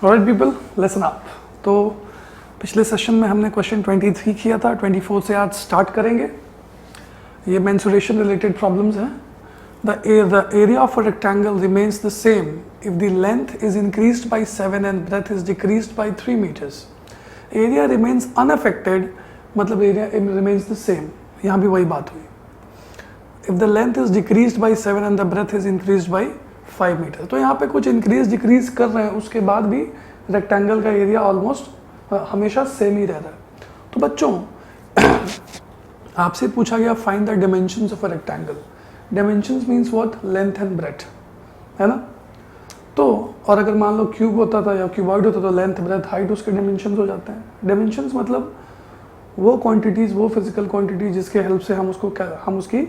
Alright people, listen up. तो पिछले session में हमने क्वेश्चन 23 किया था, 24 से आज स्टार्ट करेंगे। ये मेंसुरेशन रिलेटेड प्रॉब्लम्स हैं। The area of a rectangle remains the same if the length is increased by 7 and breadth is decreased by 3 meters. Area remains unaffected, मतलब area remains the same। यहाँ भी वही बात हुई। If the length is decreased by 7 and the breadth is increased by 5 meters, तो यहाँ पे कुछ इंक्रीज डिक्रीज कर रहे हैं, उसके बाद भी रेक्टेंगल का एरिया ऑलमोस्ट हमेशा सेम ही रह रहा है। तो बच्चों आपसे पूछा गया find the dimensions of a rectangle. Dimensions means what? Length and breadth, है ना। तो और अगर मान लो क्यूब होता था या क्यूबॉइड होता तो लेंथ ब्रेथ हाइट उसके डायमेंशंस हो जाते हैं। डायमेंशंस मतलब वो क्वांटिटीज, वो फिजिकल क्वांटिटी जिसके हेल्प से हम उसकी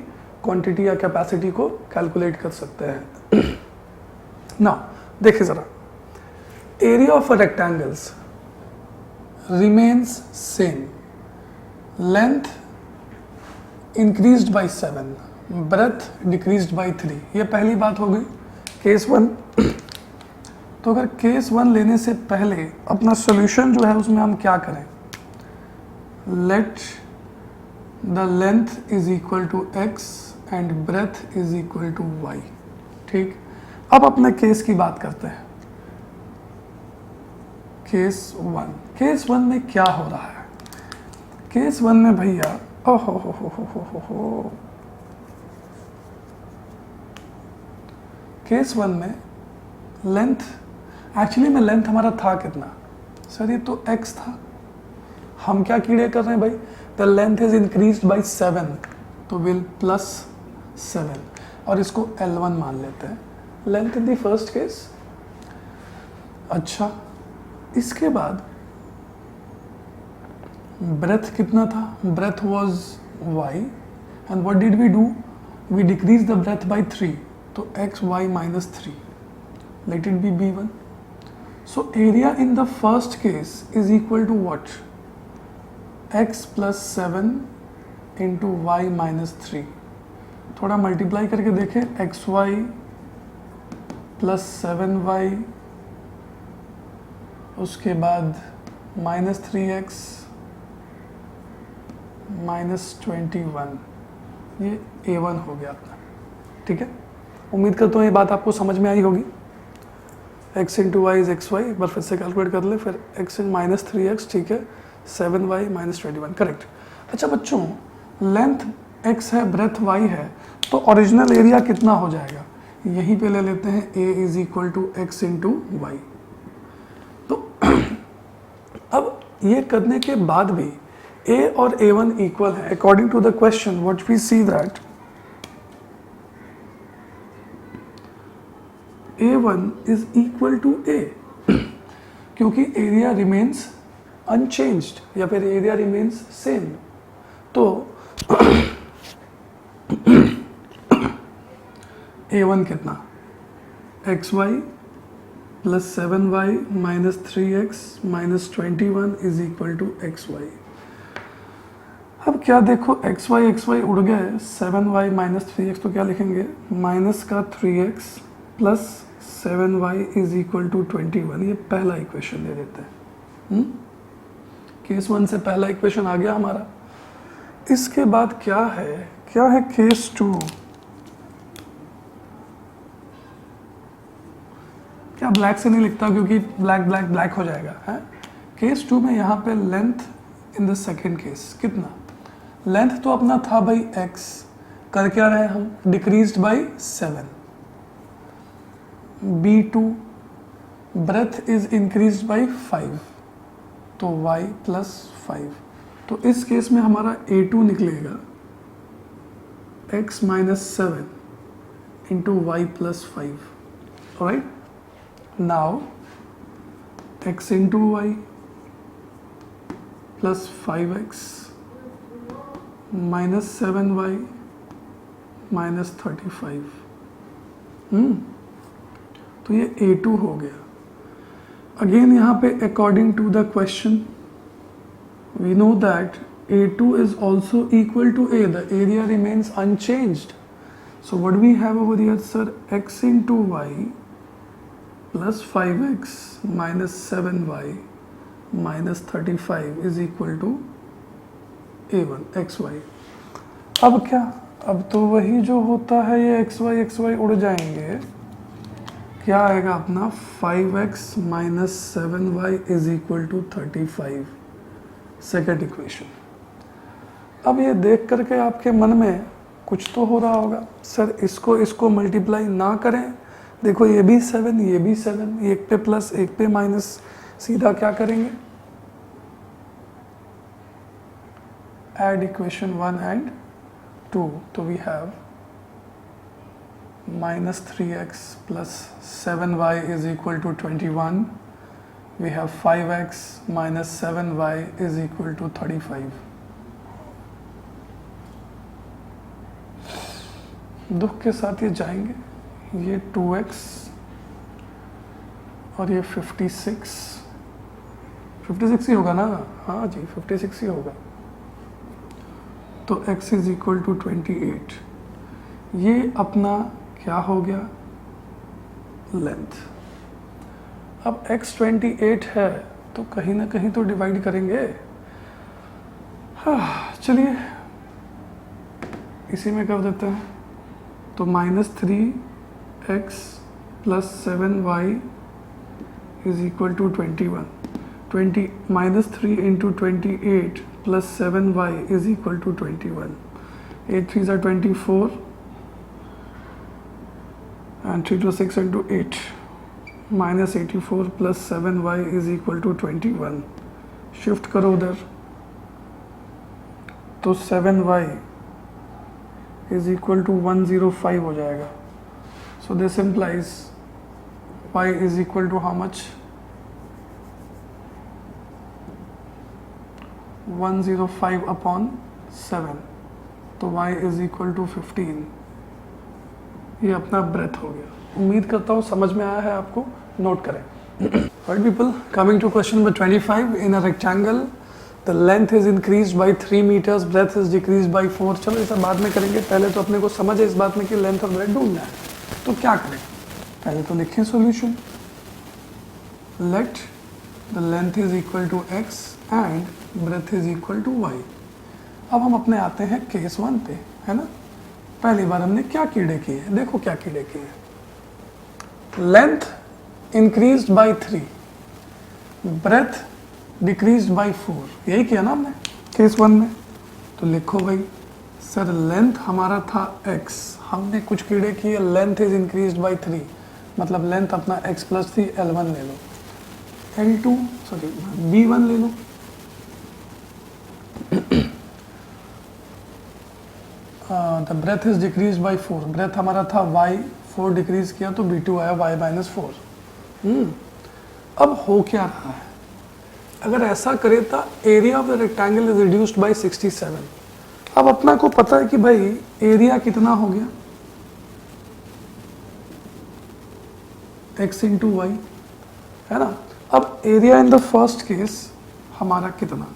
क्वांटिटी या कैपेसिटी को कैलकुलेट कर सकते हैं। नाउ देखिए जरा, area of a rectangles remains same, length increased by 7, breadth decreased by 3। ये पहली बात हो गई, केस 1। तो अगर केस 1 लेने से पहले अपना सॉल्यूशन जो है उसमें हम क्या करें? Let the length is equal to x and breadth is equal to y। ठीक, अब अपने केस की बात करते हैं। केस 1, केस 1 में क्या हो रहा है? केस 1 में भैया केस 1 में लेंथ, एक्चुअली में लेंथ हमारा था कितना सर? ये तो x था। हम क्या कीड़े कर रहे हैं भाई? The length is increased by 7, तो विल प्लस 7 और इसको L1 मान लेते हैं, length in the first case. अच्छा, इसके बाद ब्रेथ कितना था? Breadth was y and what did we do? We decrease the breadth by 3, तो x y minus 3, let it be b1. So area in the first case is equal to what? x plus 7 into y minus 3। थोड़ा multiply करके देखें, xy plus 7y, उसके बाद minus 3x minus 21, ये a1 हो गया अपना। ठीक है, उम्मीद करता हूँ ये बात आपको समझ में आई होगी। x into y is x y, एक बार फिर से कैलकुलेट कर ले, फिर x इन माइनस 3x, ठीक है, 7y माइनस 21, करेक्ट। अच्छा बच्चों, लेंथ x है, ब्रेथ y है, तो ओरिजिनल एरिया कितना हो जाएगा? यहीं पे ले लेते हैं a is equal to x into y. तो अब ये करने के बाद भी a और a1 इक्वल है according to the question. What we see that A1 is equal to A, क्योंकि एरिया रिमेन्स अनचेंज्ड या फिर एरिया रिमेन्स सेम। तो A1 कितना? xy plus 7y minus 3x minus 21 is equal to xy। अब क्या देखो, xy उड़ गए, 7y माइनस 3x, तो क्या लिखेंगे? माइनस का 3x plus 7y is equal to 21। ये पहला इक्वेशन दे देते हैं। केस 1 से पहला इक्वेशन आ गया हमारा। इसके बाद क्या है? क्या है केस 2? क्या ब्लैक से नहीं लिखता क्योंकि ब्लैक ब्लैक ब्लैक हो जाएगा, है? केस 2 में यहाँ पे length in the second case कितना? लेंथ तो अपना था भाई x, कर क्या रहे हम? Decreased by 7। b2, breadth is increased by 5, तो y प्लस 5। तो इस केस में हमारा a2 निकलेगा x minus 7 into y plus 5। Right, now x into y plus 5x minus 7y minus 35। तो ये A2 हो गया। अगेन यहाँ पे according to the question we know that A2 is also equal to A, the area remains unchanged. So what we have over here, sir? X into y plus 5x minus 7y minus 35 is equal to a1 xy। अब क्या, अब तो वही जो होता है, ये xy उड़ जाएंगे, क्या आएगा अपना 5x minus 7y is equal to 35, second equation. अब ये देख करके आपके मन में कुछ तो हो रहा होगा, सर इसको मल्टीप्लाई ना करें, देखो ये भी 7 ये भी 7, एक पे प्लस एक पे माइनस, सीधा क्या करेंगे, ऐड इक्वेशन 1 एंड 2, तो we have minus 3x plus 7y is equal to 21. We have 5x minus 7y is equal to 35. दुख के साथ ये जाएंगे, ये 2x और ये 56 ही होगा ना, हाँ जी 56 ही होगा, तो x is equal to 28। ये अपना क्या हो गया, लेंथ। अब x 28 है तो कहीं ना कहीं तो डिवाइड करेंगे, हाँ चलिए इसी में कर देते हैं, तो minus 3x plus 7y is equal to 21, minus 3 into 28 plus 7y is equal to 21, 8 3 are 24 and 3 to 6 into 8, minus 84 plus 7y is equal to 21। Shift करो उधर, तो 7y is equal to 105 हो जाएगा। So this implies y is equal to how much, 105 upon 7, तो y is equal to 15। ये अपना breath हो गया। उम्मीद करता हूँ समझ में आया है आपको, नोट करें। Alright people, coming to question number 25, in a rectangle the length is increased by 3 meters, breadth is decreased by 4। चलो इसे बाद में करेंगे, पहले तो अपने को समझ है इस बात में कि लेंथ और ब्रेथ ढूंढना है, तो क्या करें, पहले तो लिखें solution, let the length is equal to x and breadth is equal to y। अब हम अपने आते हैं केस 1 पे, है ना। पहली बार हमने क्या कीड़े किए, देखो क्या कीड़े किए, length increased by 3, breadth decreased by 4, यही किया ना हमने केस 1 में। तो लिखो भाई, सर लेंथ हमारा था x, हमने कुछ कीड़े किए, लेंथ इज इंक्रीज्ड बाय 3, मतलब लेंथ अपना x प्लस 3 L1 ले लो, L2 सॉरी B1 ले लो, the breath is decrease by 4, breath हमारा था y, 4 डिक्रीज किया तो B2 आया y माइनस 4। अब हो क्या रहा है, अगर ऐसा करे तो area of the rectangle is reduced by 67। अब अपना को पता है कि भाई एरिया कितना हो गया, x इंटू वाई, है ना। अब area in the first case हमारा कितना,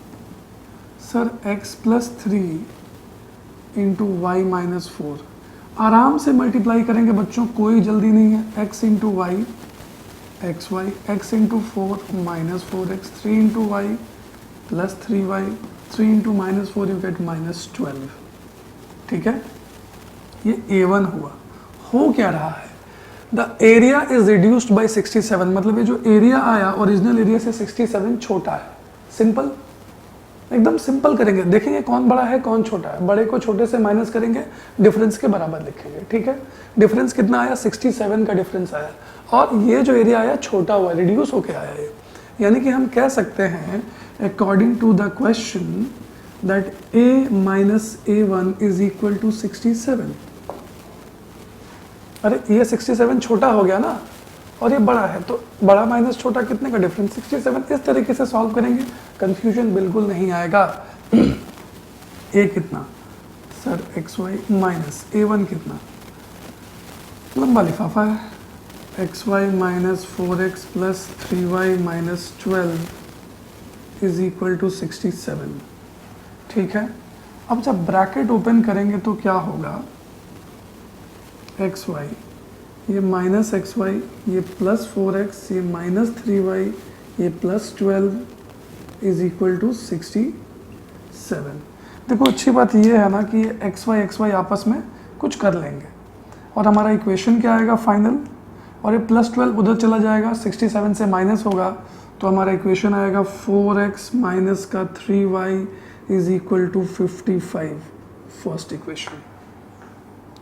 sir x plus 3 into y minus 4, आराम से मल्टीप्लाई करेंगे बच्चों, कोई जल्दी नहीं है। x into y x y, x into 4 minus 4x, 3 into y plus 3y, 3 into minus 4 you get minus 12। ठीक है, ये a1 हुआ। हो क्या रहा है, the area is reduced by 67, मतलब ये जो एरिया आया ओरिजिनल एरिया से 67 छोटा है। सिंपल, एकदम सिंपल करेंगे, देखेंगे कौन बड़ा है कौन छोटा है, बड़े को छोटे से माइनस करेंगे, डिफरेंस के बराबर लिखेंगे। ठीक है, डिफरेंस कितना आया, 67 का डिफरेंस आया, और ये जो एरिया आया छोटा हुआ, रिड्यूस होके आया है, यानी कि हम कह सकते हैं according to the question that a minus a1 is equal to 67। अरे ये 67 छोटा हो गया ना, और ये बड़ा है, तो बड़ा माइनस छोटा कितने का डिफरेंस, 67। इस तरीके से सॉल्व करेंगे, कंफ्यूजन बिल्कुल नहीं आएगा। a कितना, सर xy माइनस a1 कितना, लंबा लिफाफा है, xy minus 4x plus 3y minus 12 is equal to 67। ठीक है, अब जब ब्रैकेट ओपन करेंगे तो क्या होगा, xy ये माइनस एक्स वाई, ये प्लस 4x, ये माइनस 3y, ये प्लस 12 इज इक्वल टू 67। देखो अच्छी बात ये है ना कि ये एक्स वाई आपस में कुछ कर लेंगे और हमारा इक्वेशन क्या आएगा फाइनल, और ये प्लस 12 उधर चला जाएगा, 67 से माइनस होगा तो हमारा इक्वेशन आएगा 4x माइनस का 3y is equal to 55, first equation.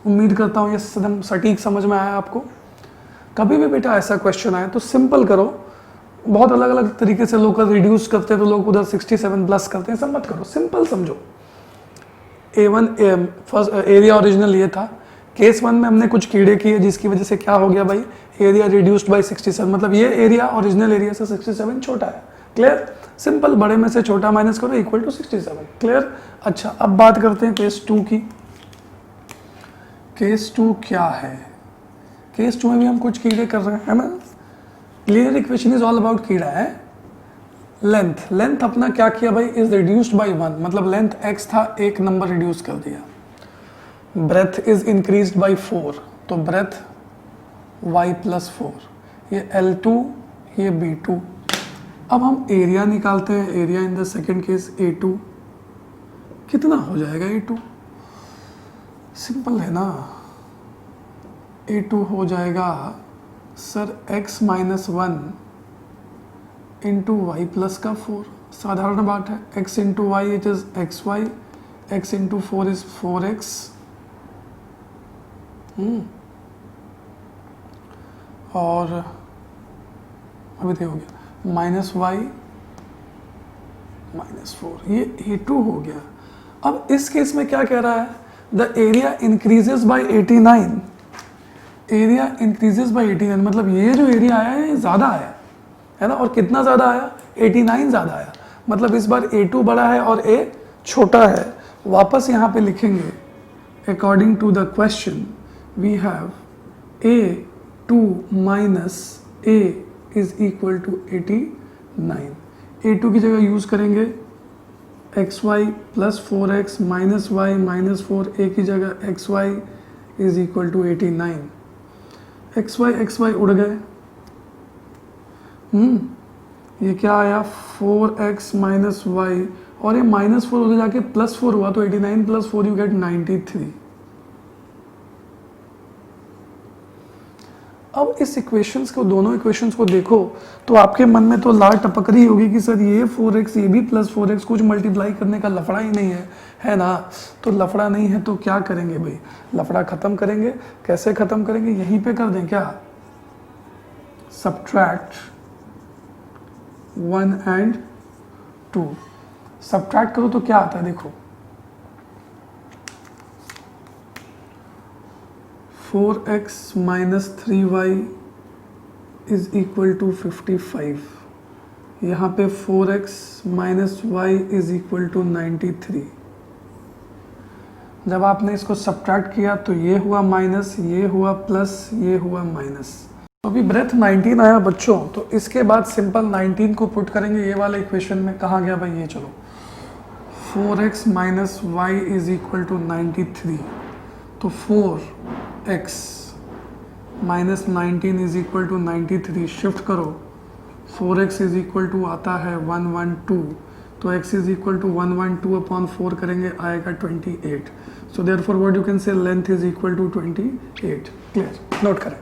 उम्मीद करता हूँ ये एकदम सटीक समझ में आया आपको। कभी भी बेटा ऐसा क्वेश्चन आए तो सिंपल करो, बहुत अलग अलग तरीके से लोग रिड्यूस करते हैं तो लोग उधर 67 प्लस करते हैं, सब मत करो, सिंपल समझो। A1 फर्स्ट एरिया ओरिजिनल ये था, केस 1 में हमने कुछ कीड़े किए जिसकी वजह से क्या हो गया भाई, एरिया रिड्यूस्ड बाय 67, मतलब ये एरिया ओरिजिनल एरिया से 67 छोटा है। क्लियर, सिंपल, बड़े में से छोटा माइनस करो इक्वल टू 67। क्लियर। अच्छा अब बात करते हैं केस 2 की। केस 2 क्या है, केस 2 में भी हम कुछ कीड़े कर रहे हैं, है ना। Clear, equation is all about कीड़ा है। लेंथ, लेंथ अपना क्या किया भाई, इज रिड्यूस्ड बाय 1, मतलब लेंथ x था, एक नंबर रिड्यूस कर दिया। ब्रेथ इज इंक्रीज्ड बाय 4, तो ब्रेथ y प्लस 4, ये L2, ये B2। अब हम एरिया निकालते हैं, area in the second case A2 कितना हो जाएगा, A2 सिंपल है ना, A2 हो जाएगा sir x minus 1 into y plus का 4, साधारण बात है, x into y it is x y, x into 4 is 4x। और अभी देखो हो गया माइनस वाई माइनस 4, ये A2 हो गया। अब इस केस में क्या कह रहा है, the area increases by 89, area increases by 89, मतलब ये जो एरिया आया है ये ज़्यादा आया है ना, और कितना ज़्यादा आया, 89 ज़्यादा आया, मतलब इस बार A2 बड़ा है और A छोटा है। वापस यहाँ पे लिखेंगे, according to the question we have A2 minus A is equal to 89। A2 की जगह यूज़ करेंगे xy plus 4x minus y minus 4, A की जगह xy is equal to 89। xy उड़ गए, ये क्या आया 4x माइनस वाई, और ये माइनस 4 उधर जाके प्लस 4 हुआ, तो 89 प्लस 4 यू गेट 93। अब इस इक्वेशंस को, दोनों इक्वेशंस को देखो तो आपके मन में तो लार टपक रही होगी कि सर ये 4x ये भी प्लस 4x, कुछ मल्टीप्लाई करने का लफड़ा ही नहीं है ना। तो लफड़ा नहीं है तो क्या करेंगे भाई, लफड़ा खत्म करेंगे। कैसे खत्म करेंगे, यहीं पे कर दें क्या, सब्ट्रैक्ट 1 and 2, सब्ट्रैक्ट करो तो क्या आता है, देखो 4x minus 3y is equal to 55, यहाँ पे 4x minus y is equal to 93। जब आपने इसको सब्ट्रैक्ट किया तो ये हुआ माइनस, ये हुआ प्लस, ये हुआ माइनस। तो अभी ब्रेथ 19 आया बच्चों, तो इसके बाद सिंपल 19 को पुट करेंगे ये वाले इक्वेशन में। कहाँ गया भाई ये, चलो 4x minus y is equal to 93, तो 4x minus 19 is equal to 93, shift करो 4x इज इक्वल टू आता है 112, तो x is equal to 112 upon 4 करेंगे आएगा 28। So therefore what you can say length is equal to 28। Clear, note करें।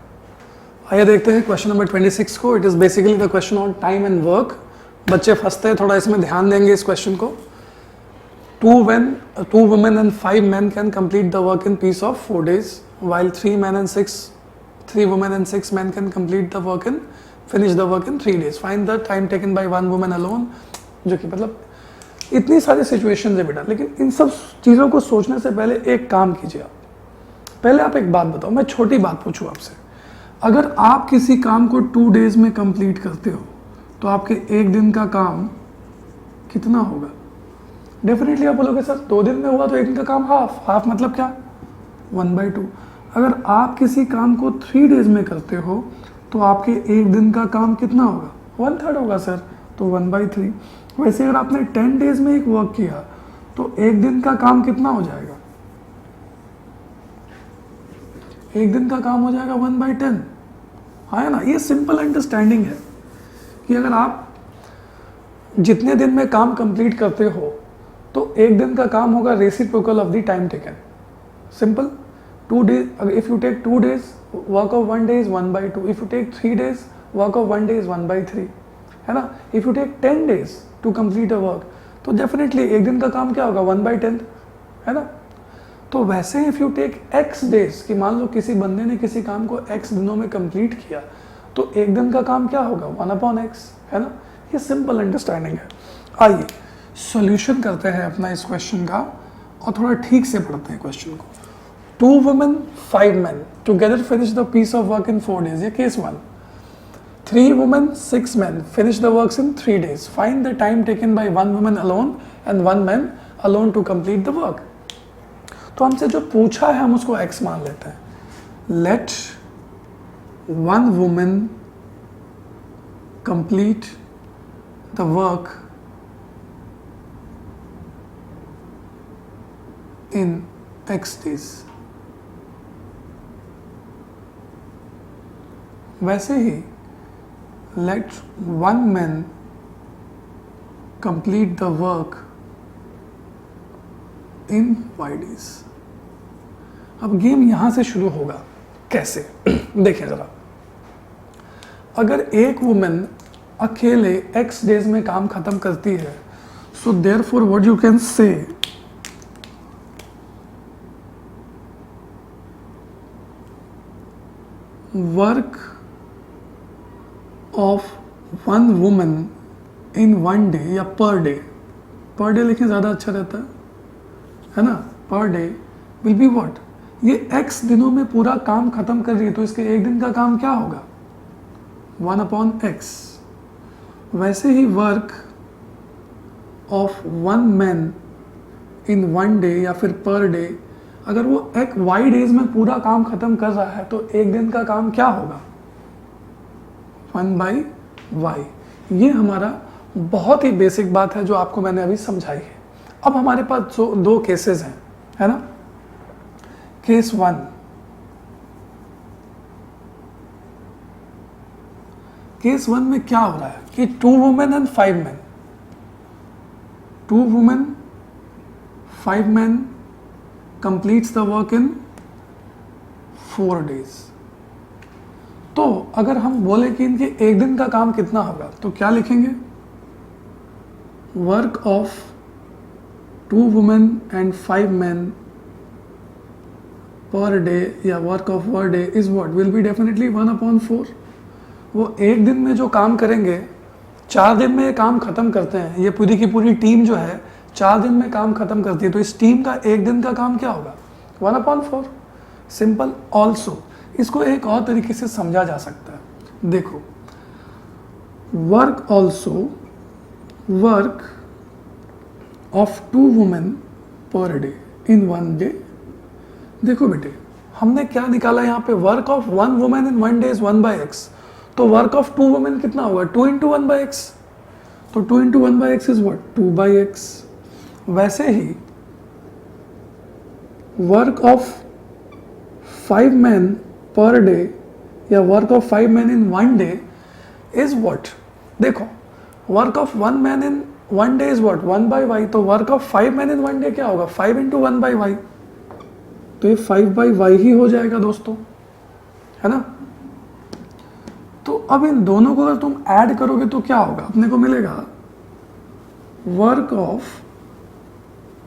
आइए देखते हैं क्वेश्चन नंबर 26 को। It is basically the question on time and work. बच्चे फंसते हैं, थोड़ा इसमें ध्यान देंगे इस क्वेश्चन को। Two women and 5 men can complete the work in piece of 4 days, while 3 women and 6 men can finish the work in 3 days. Find the time taken by 1 woman alone. जो कि मतलब इतनी सारी सिचुएशन है बेटा, लेकिन इन सब चीज़ों को सोचने से पहले एक काम कीजिए आप। पहले आप एक बात बताओ, मैं छोटी बात पूछूं आपसे, अगर आप किसी काम को 2 days में कंप्लीट करते हो तो आपके एक दिन का काम कितना होगा? डेफिनेटली आप बोलोगे सर 2 दिन में हुआ तो एक दिन का काम हाफ मतलब क्या, 1/2। अगर आप किसी काम को 3 days में करते हो तो आपके एक दिन का काम कितना होगा? 1/3 होगा सर, तो 1/3। वैसे अगर आपने 10 days में एक वर्क किया तो एक दिन का काम कितना हो जाएगा? एक दिन का काम हो जाएगा 1/10, है ना। ये सिंपल अंडरस्टैंडिंग है कि अगर आप जितने दिन में काम कंप्लीट करते हो तो एक दिन का काम होगा reciprocal of the time taken. Simple. 2 days, if you take 2 days, work of 1 day is 1/2। If you take 3 days, work of 1 day is 1/3, है ना। If you take 10 days to complete a work, तो definitely एक दिन का काम क्या होगा 1/10, है ना। तो वैसे if you take x days, कि मान लो किसी बंदे ने किसी काम को x दिनों में कंप्लीट किया, तो एक दिन का काम क्या होगा 1/x, है ना। ये सिंपल अंडरस्टैंडिंग है। आइए सॉल्यूशन करते हैं अपना इस क्वेश्चन का और थोड़ा ठीक से पढ़ते हैं क्वेश्चन को। 2 women 5 men together finish the piece of work in 4 days, ये case 1। 3 women 6 men finish the works in 3 days, find the time taken by 1 woman alone and 1 man alone to complete the work। तो हमसे जो पूछा है हम उसको x मान लेते हैं। let 1 woman complete the work in x days। वैसे ही let 1 man complete the work in y days। अब गेम यहां से शुरू होगा। कैसे? देखें जरा, अगर एक वुमेन अकेले x डेज में काम खत्म करती है, सो देयरफॉर व्हाट यू कैन से, work of 1 woman in 1 day या पर डे लिखें ज़्यादा अच्छा रहता है ना। Per day will be what, ये x दिनों में पूरा काम खत्म कर रही है तो इसके एक दिन का काम क्या होगा 1/x। वैसे ही work of 1 man in 1 day या फिर पर डे, अगर वो एक y डेज में पूरा काम खत्म कर रहा है तो एक दिन का काम क्या होगा 1/y। ये हमारा बहुत ही बेसिक बात है जो आपको मैंने अभी समझाई है। अब हमारे पास 2 केसेस हैं, है ना। केस 1, केस 1 में क्या हो रहा है कि 2 women and 5 man, 2 women 5 man completes the work in 4 days। तो अगर हम बोले कि इनके एक दिन का काम कितना होगा तो क्या लिखेंगे, work of 2 women and 5 man पर डे या वर्क ऑफ पर day is what will be definitely 1/4। वो एक दिन में जो काम करेंगे, 4 दिन में ये काम खत्म करते हैं, ये पूरी की पूरी टीम जो है 4 दिन में काम खत्म करती है, तो इस टीम का एक दिन का काम क्या होगा 1/4। सिंपल। ऑल्सो इसको एक और तरीके से समझा जा सकता है। देखो, work also work of 2 women per day in 1 day. देखो बेटे, हमने क्या निकाला यहाँ पे, work of 1 women in 1 day is 1/x, तो वर्क ऑफ 2 वुमेन कितना होगा 2 × 1/x, तो 2 × 1/x इज व्हाट 2/x। वैसे ही वर्क ऑफ 5 मैन पर डे या work of 5 man in 1 day is what, देखो work of 1 man in 1 day is what 1/y, तो work of 5 man in 1 day क्या होगा 5 × 1/y, तो ये 5/y ही हो जाएगा दोस्तों, है ना। तो अब इन दोनों को अगर तुम ऐड करोगे तो क्या होगा, अपने को मिलेगा work of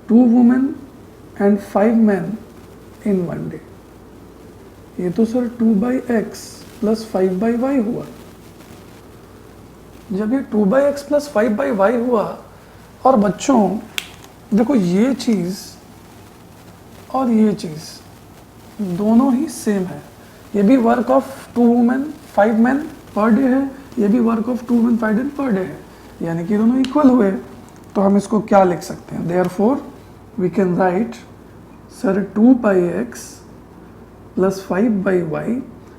2 women and 5 man in 1 day. ये तो सर 2/x प्लस 5/y हुआ। जब ये 2/x प्लस 5/y हुआ, और बच्चों देखो ये चीज़ और ये चीज़ दोनों ही सेम है। ये भी वर्क ऑफ 2 वुमेन 5 मैन पर डे है, ये भी वर्क ऑफ 2 वुमेन 5 मैन पर डे है, यानी कि दोनों इक्वल हुए। तो हम इसको क्या लिख सकते हैं, therefore we can write sir 2/x plus 5/y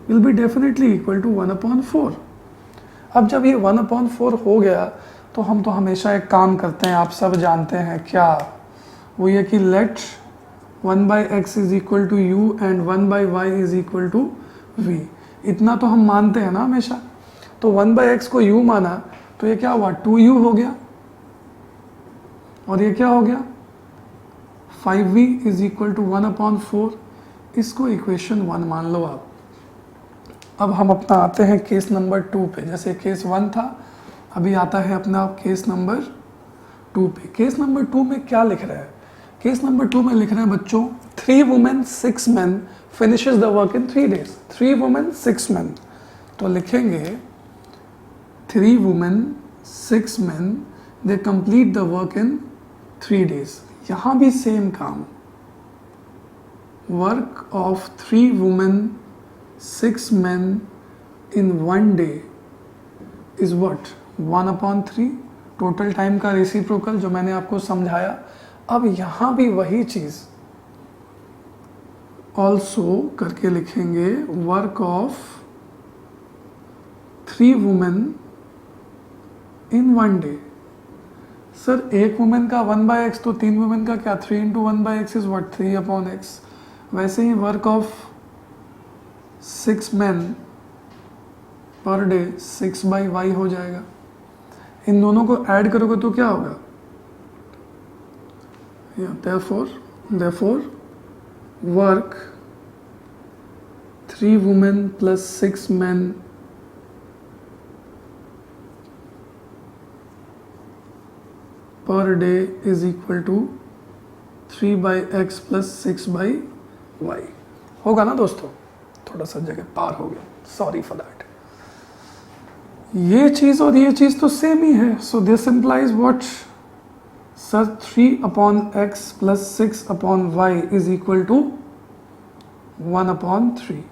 will be definitely equal to 1/4। अब जब ये 1/4 हो गया तो हम तो हमेशा एक काम करते हैं, आप सब जानते हैं क्या, वो ये कि let 1 by x is equal to u and 1 by y is equal to v. इतना तो हम मानते हैं ना हमेशा। तो 1 बाई एक्स को u माना तो ये क्या हुआ 2u हो गया, और ये क्या हो गया 5v इज इक्वल टू 1/4। इसको इक्वेशन 1 मान लो आप। अब हम अपना आते हैं केस नंबर 2 पे। जैसे केस 1 था, अभी आता है अपना केस नंबर 2 पे। केस नंबर 2 में क्या लिख रहा है? केस नंबर 2 में लिख रहे हैं बच्चों 3 women 6 men finishes the work in 3 days। 3 women 6 men, तो लिखेंगे 3 women 6 men they complete the work in 3 days। यहाँ भी सेम काम, work of 3 women 6 men in 1 day is what 1/3 total time का रेसिप्रोकल, जो मैंने आपको समझाया। अब यहाँ भी वही चीज़ ऑल्सो करके लिखेंगे, work of 3 women in 1 day. Sir एक वुमेन का 1/x, तो 3 वुमेन का क्या 3 into 1/x is what 3/x। वैसे ही वर्क ऑफ 6 men पर डे 6/y हो जाएगा। इन दोनों को ऐड करोगे तो क्या होगा, therefore work 3 women plus 6 men per day is equal to 3/x plus 6/y होगा ना दोस्तों। थोड़ा सा जगह पार हो गया, सॉरी फॉर दैट। ये चीज और ये चीज तो सेम ही है। So this implies what sir 3/x plus 6/y is equal to 1/3।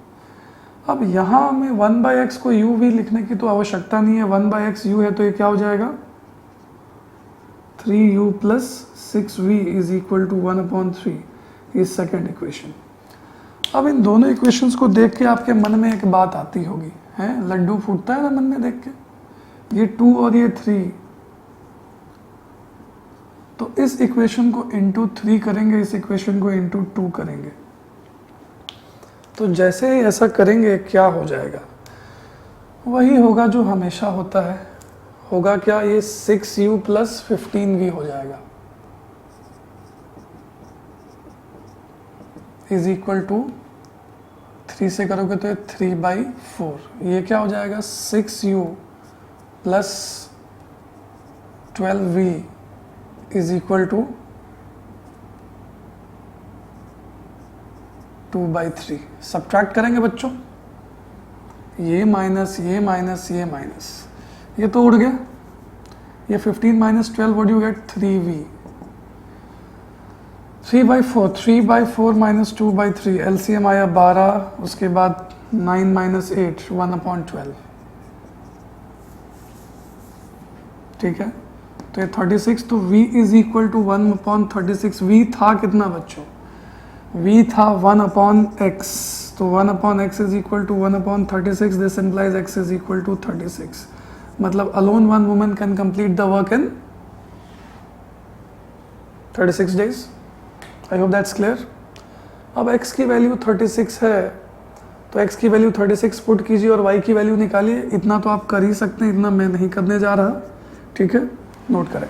अब यहाँ में 1/x को u v लिखने की तो आवश्यकता नहीं है, 1/x u है तो ये क्या हो जाएगा 3u plus 6v is equal to 1/3। ये सेकेंड इक्वेशन। अब इन दोनों इक्वेशंस को देख के आपके मन में एक बात आती होगी, है लड्डू फूटता है ना मन में देख के, ये 2 और ये 3, तो इस इक्वेशन को इंटू 3 करेंगे, इस इक्वेशन को इंटू 2 करेंगे। तो जैसे ही ऐसा करेंगे क्या हो जाएगा, वही होगा जो हमेशा होता है। होगा क्या, ये 6u plus 15v हो जाएगा इज इक्वल टू 3 से करोगे तो ये 3/4। ये क्या हो जाएगा 6u plus 12v is equal to 2/3। Subtract करेंगे बच्चों, ये माइनस ये माइनस ये माइनस, ये तो उड़ गया। ये 15 minus 12 what you get 3v। 3/4, 3/4 minus 2/3, LCM आया 12, उसके बाद 9 minus 8 1/12। ठीक है, तो ये 36, तो v is equal to 1/36। v था कितना बच्चों, v था 1/x, तो 1/x is equal to 1/36। This implies x is equal to 36। मतलब alone one woman can complete the work in 36 days. I hope that's clear. अब x की value 36 है, तो x की वैल्यू 36 पुट कीजिए और y की वैल्यू निकालिए। इतना तो आप कर ही सकते हैं, इतना मैं नहीं करने जा रहा। ठीक है, नोट करें।